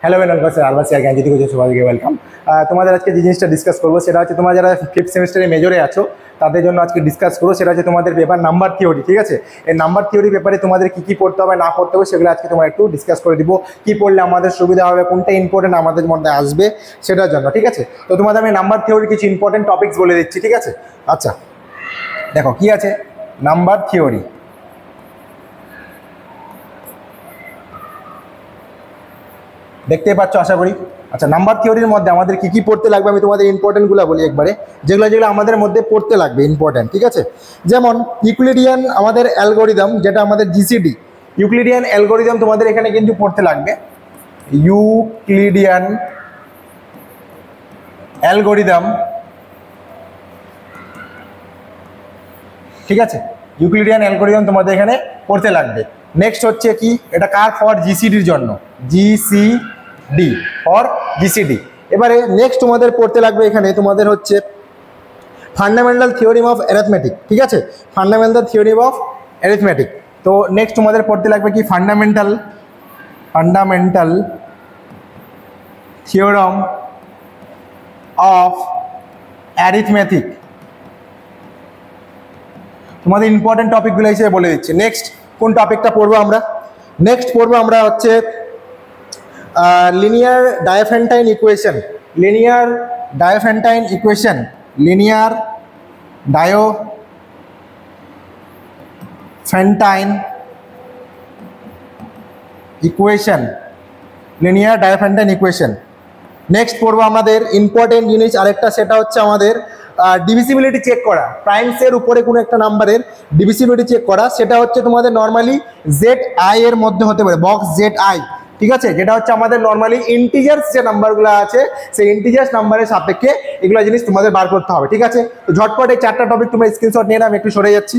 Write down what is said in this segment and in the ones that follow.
Hello welcome sir আলবাস sir জ্ঞানজ্যোতি কোচে সবাইকে welcome. তোমাদের আজকে যে জিনিসটা ডিসকাস করবো সেটা হচ্ছে তোমরা যারা ফিফথ সেমিস্টারে মেজরে আছো তাদের জন্য আজকে ডিসকাস করবো, সেটা হচ্ছে তোমাদের পেপার নাম্বার থিওরি। ঠিক আছে, এই নাম্বার থিওরি পেপারে তোমাদের কী কী পড়তে হবে না পড়তে হবে সেগুলো আজকে তোমার একটু ডিসকাস করে দিব, কী পড়লে আমাদের সুবিধা হবে, কোনটা ইম্পর্টেন্ট আমাদের মধ্যে আসবে সেটার জন্য। ঠিক আছে, তো তোমাদের আমি নাম্বার থিওরির কিছু ইম্পর্টেন্ট টপিকস বলে দিচ্ছি। ঠিক আছে, আচ্ছা দেখো কী আছে নাম্বার থিওরি। দেখতে পাচ্ছ আশা করি। আচ্ছা, নাম্বার থিওরির মধ্যে আমাদের কী কী পড়তে লাগবে আমি তোমাদের ইম্পর্টেন্টগুলো বলি একবারে, যেগুলো আমাদের মধ্যে পড়তে লাগবে ইম্পর্টেন্ট। ঠিক আছে, যেমন ইউক্লিডিয়ান আমাদের অ্যালগোরিদম, যেটা আমাদের জিসিডি, ইউক্লিডিয়ান অ্যালগোরিদম তোমাদের এখানে কিন্তু পড়তে লাগবে। ইউক্লিডিয়ান অ্যালগোরিদম, ঠিক আছে, ইউক্লিডিয়ান অ্যালগোরিদম তোমাদের এখানে পড়তে লাগবে। নেক্সট হচ্ছে কি, এটা কার ফর জিসিডির জন্য, জিসিডি ফর জিসিডি। এবারে নেক্সট তোমাদের পড়তে লাগবে এখানে তোমাদের হচ্ছে ফান্ডামেন্টাল থিওরিম অফ অ্যারিথমেটিক। ঠিক আছে, ফান্ডামেন্টাল থিওরিম অফ অ্যারিথমেটিক। তো নেক্সট তোমাদের পড়তে লাগবে কি ফান্ডামেন্টাল থিওরাম অফ অ্যারিথমেটিক। তোমাদের ইম্পর্টেন্ট টপিকগুলো হিসেবে বলে দিচ্ছি। নেক্সট কোন টপিকটা পড়বো আমরা, নেক্সট পড়বো আমরা হচ্ছে linear diophantine equation. Linear diophantine equation, linear diophantine equation, linear diophantine equation. Next পড়বো আমাদের ইম্পর্টেন্ট জিনিস আরেকটা, সেটা হচ্ছে আমাদের ডিভিসিবিলিটি চেক করা, প্রাইমসের উপরে কোনো একটা নাম্বারের ডিভিসিবিলিটি চেক করা। সেটা হচ্ছে তোমাদের নর্মালি জেড আই এর মধ্যে হতে পারে, বক্স জেড আই। ঠিক আছে, যেটা হচ্ছে আমাদের নর্মালি ইন্টিজার্স যে নাম্বারগুলো আছে সেই ইন্টিজার্স নাম্বারের সাপেক্ষে এগুলো জিনিস তোমাদের বার করতে হবে। ঠিক আছে, তো ঝটপট এই চারটা টপিক তোমরা স্ক্রিনশট নিয়ে নাও, আমি একটু সরে যাচ্ছি।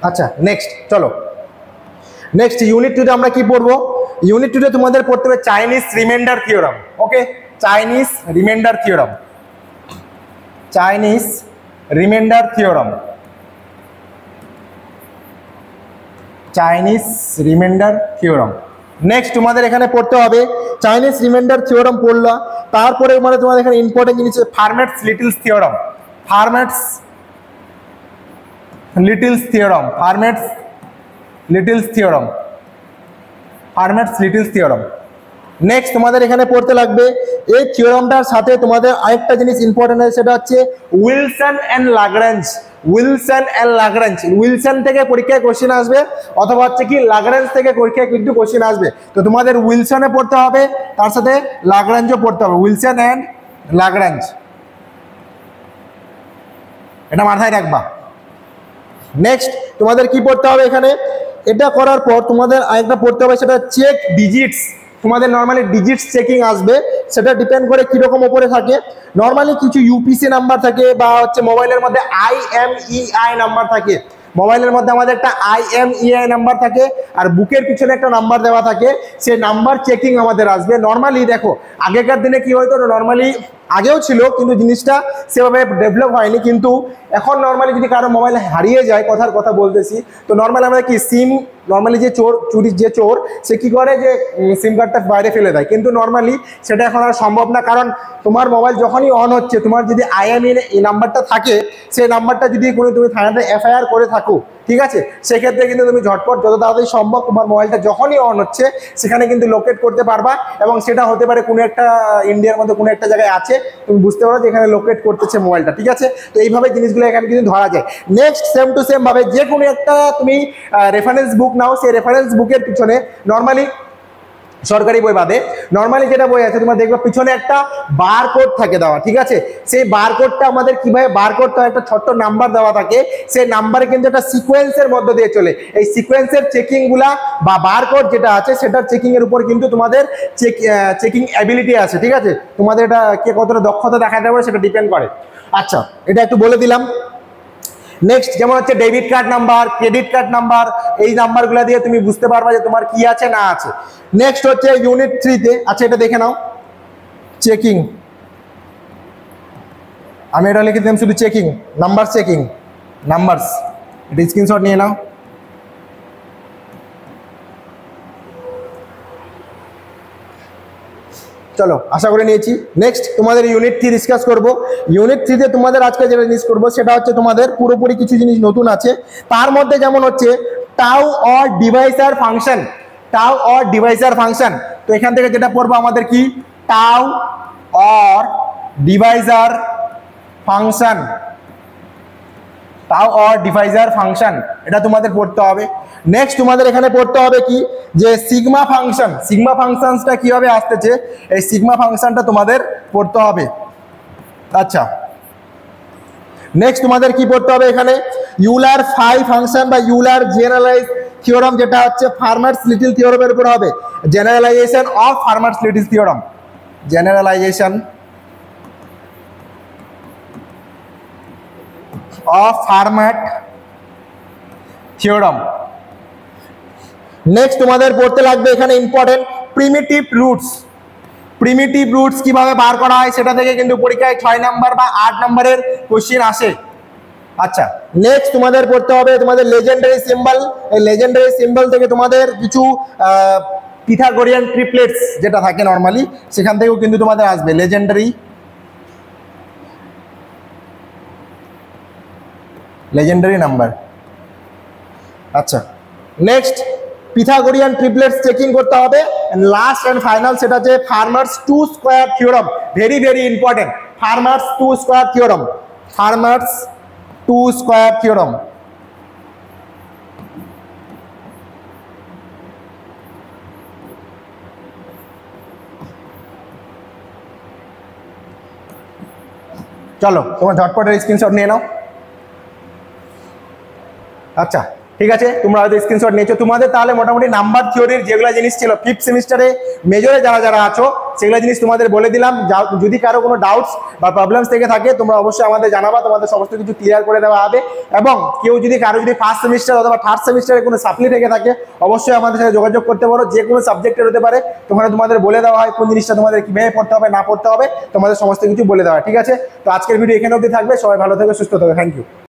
আচ্ছা নেক্সট চলো, নেক্সট ইউনিট টুতে আমরা কি পড়বো, ইউনিট টুতে তোমাদের পড়তে হবে Chinese remainder theorem. Okay, Chinese remainder theorem, Chinese remainder theorem, Chinese remainder theorem. Next তোমাদের এখানে পড়তে হবে চাইনিজ রিমাইন্ডার থিওরাম পড়লা, তারপরে মানে তোমাদের এখানে ইম্পর্টেন্ট জিনিস Fermat's littles theorem, Fermat's littles theorem, Fermat's littles theorem, Fermat's littles theorem. Next তোমাদের এখানে পড়তে লাগবে এই থিওরামটার সাথে তোমাদের আরেকটা জিনিস ইম্পর্টেন্ট আছে, সেটা হচ্ছে Wilson and Lagrange. Wilson and Lagrange, Wilson থেকে পরীক্ষায় কোশ্চেন আসবে অথবা হচ্ছে কি লাগরেঞ্জ থেকে পরীক্ষায় কিন্তু কোশ্চেন আসবে। তো তোমাদের উইলসনে পড়তে হবে, তার সাথে লাগরেঞ্জও পড়তে হবে, উইলসন অ্যান্ড লাগরেঞ্জ, এটা মাথায় রাখবা। নেক্সট তোমাদের কি পড়তে হবে এখানে, এটা করার পর তোমাদের আরেকটা পড়তে হবে, সেটা চেক ডিজিটস। তোমাদের নর্মালি ডিজিটস চেকিং আসবে, সেটা ডিপেন্ড করে কীরকম ওপরে থাকে। নর্মালি কিছু ইউপিসি নাম্বার থাকে বা হচ্ছে মোবাইলের মধ্যে IMEI নাম্বার থাকে, মোবাইলের মধ্যে আমাদের একটা IMEI নাম্বার থাকে আর বুকের পিছনে একটা নাম্বার দেওয়া থাকে, সেই নাম্বার চেকিং আমাদের আসবে। নর্মালি দেখো আগেকার দিনে কি হয়তো, নর্মালি আগেও ছিল কিন্তু জিনিসটা সেভাবে ডেভেলপ হয়নি, কিন্তু এখন নর্মালি যদি কারো মোবাইল হারিয়ে যায়, কথার কথা বলতেছি, তো নর্মালি আমরা কি সিম, নর্মালি যে চোর চুরির যে চোর সে কি করে যে সিম কার্ডটা বাইরে ফেলে দেয়, কিন্তু নর্মালি সেটা এখন আর সম্ভব না। কারণ তোমার মোবাইল যখনই অন হচ্ছে, তোমার যদি IMEI নাম্বারটা থাকে, সেই নাম্বারটা যদি কোনো তুমি থানাতে FIR করে থাকো, ঠিক আছে, সেক্ষেত্রে কিন্তু তুমি ঝটপট যত তাড়াতাড়ি সম্ভব তোমার মোবাইলটা যখনই অন হচ্ছে সেখানে কিন্তু লোকেট করতে পারবা, এবং সেটা হতে পারে কোনো একটা ইন্ডিয়ার মধ্যে কোনো একটা জায়গায় আছে, তুমি বুঝতে পারো যে এখানে লোকেট করতেছে মোবাইলটা। ঠিক আছে, তো এইভাবে জিনিসগুলো এখানে কিন্তু ধরা যায়। নেক্সট সেম টু সেম ভাবে যে কোনো একটা তুমি রেফারেন্স বুক নাও, সেই রেফারেন্স বুকের পিছনে নর্মালি সরকারি বই বাদে নর্মালি যেটা বই আছে তোমরা দেখবে পিছনে একটা বারকোড থাকে দেওয়া। ঠিক আছে, সেই বারকোডটা আমাদের কিভাবে বার করতে হয়, একটা ছোট্ট নাম্বার দেওয়া থাকে, সেই নাম্বারে কিন্তু একটা সিকোয়েন্সের মধ্য দিয়ে চলে। এই সিকোয়েন্সের চেকিংগুলা বা বারকোড যেটা আছে সেটার চেকিংয়ের উপর কিন্তু তোমাদের চেকিং অ্যাবিলিটি আছে। ঠিক আছে, তোমাদের এটা কে কতটা দক্ষতা দেখাতে পারে সেটা ডিপেন্ড করে। আচ্ছা, এটা একটু বলে দিলাম। নেক্সট যেমন হচ্ছে debit card number, credit card number, এই নাম্বারগুলো দিয়ে তুমি বুঝতে পারবা যে তোমার কি আছে না আছে। নেক্সট হচ্ছে ইউনিট 3 তে, আচ্ছা এটা দেখে নাও, চেকিং, আমি এটা লিখে দিলাম শুধু চেকিং, নাম্বার চেকিং, নাম্বারস। এটা স্ক্রিনশট নিয়ে নাও। চলো, আশা করে নিয়েছি। নেক্সট তোমাদের ইউনিট 3 ডিসকাস করব। ইউনিট 3 তোমাদের আজকে যেটা জিনিস করবো সেটা হচ্ছে তোমাদের পুরোপুরি কিছু জিনিস নতুন আছে। তার মধ্যে যেমন হচ্ছে tau or divisor function, tau or divisor function. তো এখান থেকে যেটা পড়বো আমাদের কি, tau or divisor function, tau or divisor function, এটা তোমাদের পড়তে হবে। নেক্সট তোমাদের এখানে পড়তে হবে কি, যে সিগমা ফাংশন, সিগমা ফাংশনসটা কিভাবে আসতেছে, এই সিগমা ফাংশনটা তোমাদের পড়তে হবে। আচ্ছা, নেক্সট তোমাদের কি পড়তে হবে এখানে, ইউলার ফাই ফাংশন বা ইউলার জেনারেলাইজ থিওরাম, যেটা হচ্ছে ফার্মার্স লিটল থিওরামের উপর হবে। Generalisation of farmers little theorem, generalisation of Fermat theorem। Next তোমাদের পড়তে লাগবে এখানে important primitive roots, primitive roots কিভাবে বার করা হয় সেটা থেকে কিন্তু পরীক্ষায় 6 নাম্বার বা 8 নাম্বারের কোশ্চেন আসে। আচ্ছা, নেক্সট তোমাদের পড়তে হবে তোমাদের লেজেন্ডারি সিম্বল। এই লেজেন্ডারি সিম্বল থেকে তোমাদের কিছু পিথাগোরিয়ান ট্রিপলেটস যেটা থাকে নর্মালি, সেখান থেকেও কিন্তু তোমাদের আসবে লেজেন্ডারি, লেজেন্ডারি নাম্বার। আচ্ছা, নেক্সট পিথাগোরিয়ান ট্রিপলেটস চেকিং করতে হবে। লাস্ট এন্ড ফাইনাল সেটা হচ্ছে Fermat's two square theorem, very very important, Fermat's two square theorem, Fermat's two square theorem. চলো তোমার ঝটপটের স্ক্রিনশট নিয়ে নাও। আচ্ছা, ঠিক আছে, তোমরা হয়তো স্ক্রিনশট নিয়েছো। তোমাদের তাহলে মোটামুটি নাম্বার থিওরির যেগুলো জিনিস ছিল 5th সেমিস্টারে মেজরে যারা যারা আছো সেগুলো জিনিস তোমাদের বলে দিলাম। যদি কারো কোনো ডাউটস বা প্রবলেমস থেকে থাকে তোমরা অবশ্যই আমাদের জানাবা, তোমাদের সমস্ত কিছু ক্লিয়ার করে দেওয়া হবে। এবং কেউ যদি কারো যদি 1st সেমিস্টার অথবা 3rd সেমিস্টারে কোনো সাপ্লি থেকে থাকে অবশ্যই আমাদের সাথে যোগাযোগ করতে পারো। যে কোনো সাবজেক্টের হতে পারে, তোমরা তোমাদের বলে দেওয়া হয় কোন জিনিসটা তোমাদের কীভাবে পড়তে হবে না পড়তে হবে, তোমাদের সমস্ত কিছু বলে দেওয়া হয়। ঠিক আছে, তো আজকের ভিডিও এখানে অবধি থাকবে। সবাই ভালো থাকবে, সুস্থ থাকবে। Thank you.